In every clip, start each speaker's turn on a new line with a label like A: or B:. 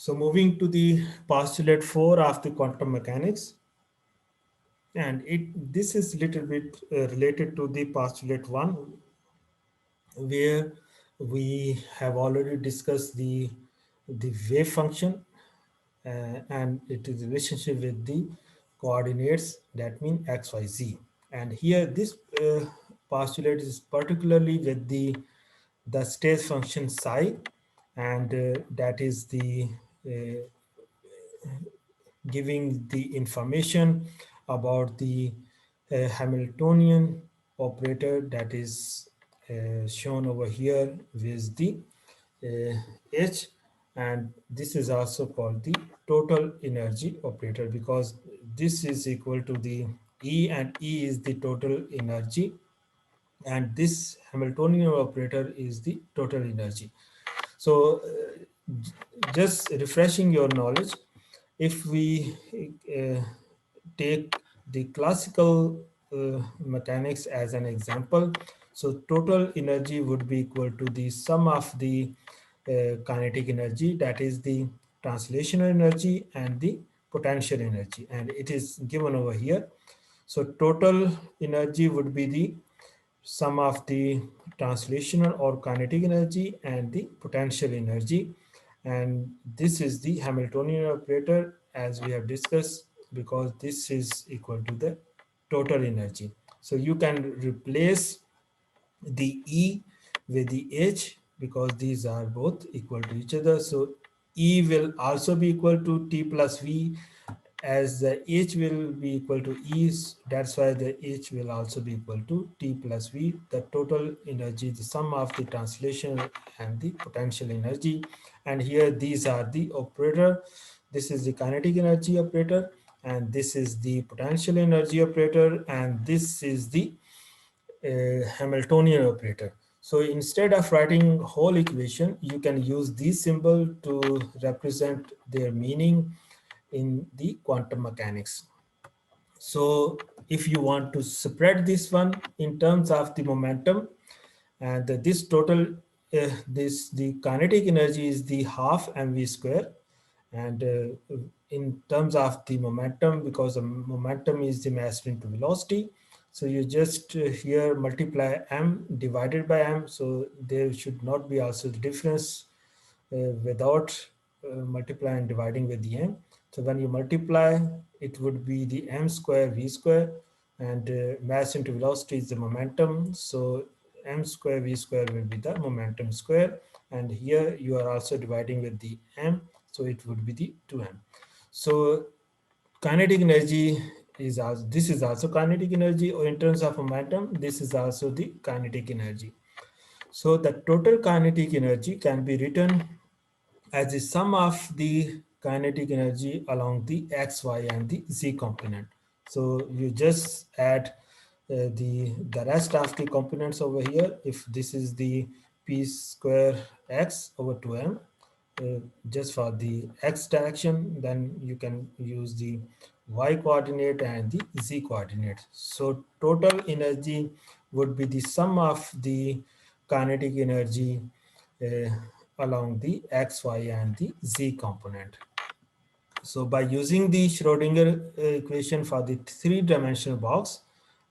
A: So moving to the postulate 4 of the quantum mechanics, and this is little bit related to the postulate 1, where we have already discussed the wave function, and it is relationship with the coordinates, that mean x, y, z. And here this postulate is particularly with the state function psi, and that is the uh, giving the information about the Hamiltonian operator, that is shown over here with the H, and this is also called the total energy operator, because this is equal to the E, and E is the total energy, and this Hamiltonian operator is the total energy. So just refreshing your knowledge, if we take the classical mechanics as an example, so total energy would be equal to the sum of the kinetic energy, that is the translational energy, and the potential energy, and it is given over here. So total energy would be the sum of the translational or kinetic energy and the potential energy, and this is the Hamiltonian operator, as we have discussed, because this is equal to the total energy. So you can replace the E with the H, because these are both equal to each other. So E will also be equal to T plus V, as the H will be equal to E. That's why the H will also be equal to T plus V. The total energy, the sum of the translation and the potential energy. And here these are the operator. This is the kinetic energy operator, and this is the potential energy operator, and this is the Hamiltonian operator. So instead of writing whole equation, you can use this symbol to represent their meaning in the quantum mechanics. So if you want to spread this one in terms of the momentum, and this total, this the kinetic energy is the half mv square, and in terms of the momentum, because the momentum is the mass into velocity, so you just here multiply m divided by m, so there should not be also the difference without multiplying and dividing with the m. So when you multiply, it would be the m square v square, and mass into velocity is the momentum, so m square v square will be the momentum square, and here you are also dividing with the m, so it would be the 2m. So kinetic energy is also, this is also kinetic energy, or in terms of momentum, this is also the kinetic energy. So the total kinetic energy can be written as the sum of the kinetic energy along the x, y, and the z component. So you just add the rest of the components over here. If this is the p square x over 2m, just for the x direction, then you can use the y coordinate and the z coordinate. So total energy would be the sum of the kinetic energy uh, along the x, y, and the z component. So by using the Schrodinger equation for the three-dimensional box,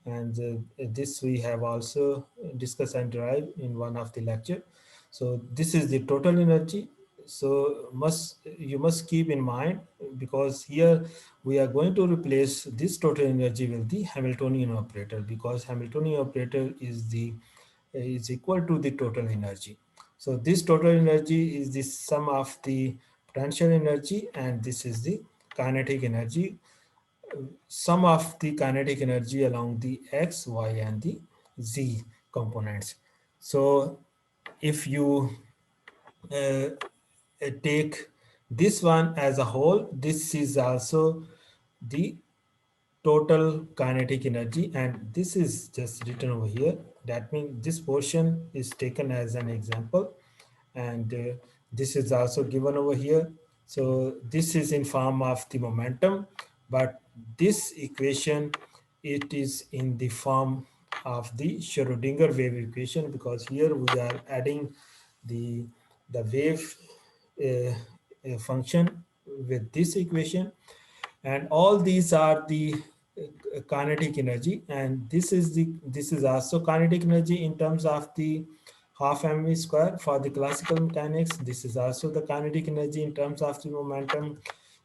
A: and this we have also discussed and derived in one of the lecture. So this is the total energy. So you must keep in mind, because here we are going to replace this total energy with the Hamiltonian operator, because Hamiltonian operator is equal to the total energy. So this total energy is the sum of the potential energy, and this is the kinetic energy, sum of the kinetic energy along the x, y, and the z components. So if you take this one as a whole, this is also the total kinetic energy, and this is just written over here. That means this portion is taken as an example, and this is also given over here. So this is in form of the momentum, but this equation, it is in the form of the Schrodinger wave equation, because here we are adding the wave uh, function with this equation, and all these are the kinetic energy, and this is also kinetic energy in terms of the half mv square for the classical mechanics. This is also the kinetic energy in terms of the momentum.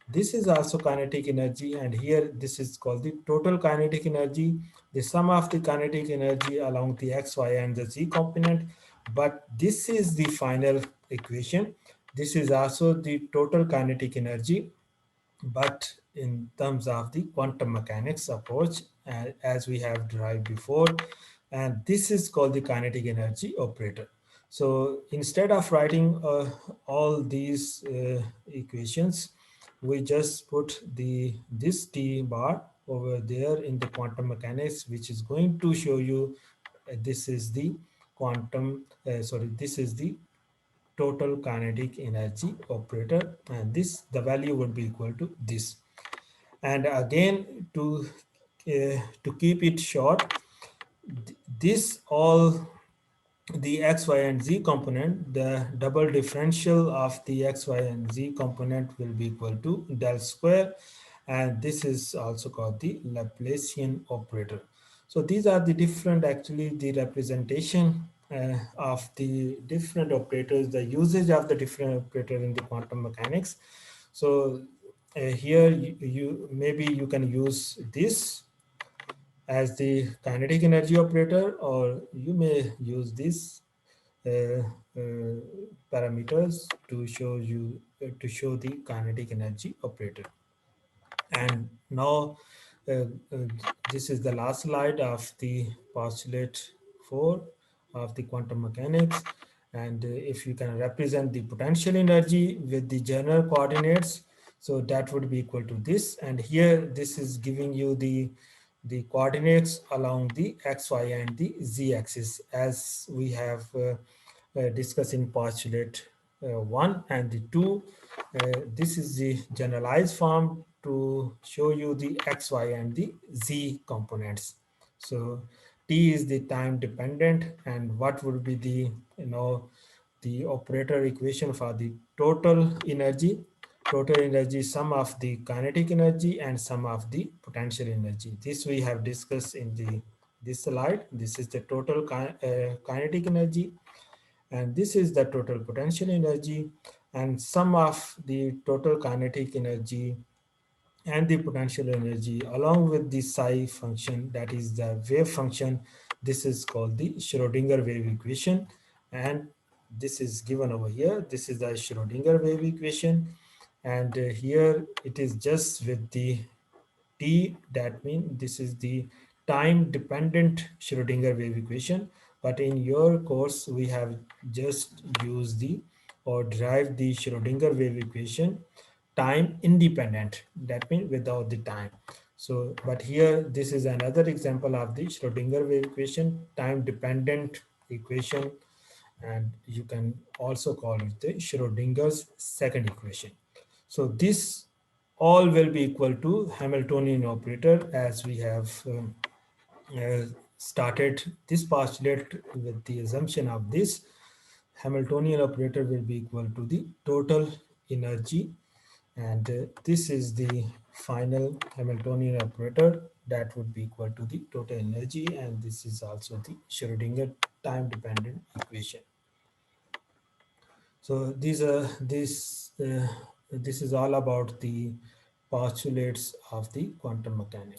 A: This is also kinetic energy, and here this is called the total kinetic energy, the sum of the kinetic energy along the x, y, and the z component. But this is the final equation. This is also the total kinetic energy, but in terms of the quantum mechanics approach, as we have derived before, and this is called the kinetic energy operator. So instead of writing all these equations, we just put this t bar over there in the quantum mechanics, which is going to show you this is the this is the total kinetic energy operator, and this the value would be equal to this. And again, to keep it short, this all the x, y, and z component, the double differential of the x, y, and z component will be equal to del square, and this is also called the Laplacian operator. So these are the different, actually the representation of the different operators, the usage of the different operator in the quantum mechanics. So here maybe you can use this as the kinetic energy operator, or you may use this uh, uh, parameters to show the kinetic energy operator. And now uh, uh, this is the last slide of the postulate 4 of the quantum mechanics. And if you can represent the potential energy with the general coordinates, so that would be equal to this. And here this is giving you the coordinates along the x, y, and the z axis, as we have discussed in postulate 1 and the 2. This is the generalized form to show you the x, y, and the z components. So t is the time dependent, and what would be the the operator equation for the total energy, sum of the kinetic energy and sum of the potential energy. This we have discussed in this slide. This is the total kinetic energy, and this is the total potential energy, and sum of the total kinetic energy and the potential energy along with the psi function, that is the wave function. This is called the Schrodinger wave equation, and this is given over here. This is the Schrodinger wave equation, and here it is just with the t, that means this is the time dependent Schrodinger wave equation. But in your course we have just used the or derived the Schrodinger wave equation time independent, that means without the time. So but here this is another example of the Schrodinger wave equation time dependent equation, and you can also call it the Schrodinger's second equation. So this all will be equal to Hamiltonian operator, as we have started this postulate with the assumption of this. Hamiltonian operator will be equal to the total energy, and this is the final Hamiltonian operator that would be equal to the total energy, and this is also the Schrodinger time dependent equation. So this is all about the postulates of the quantum mechanics.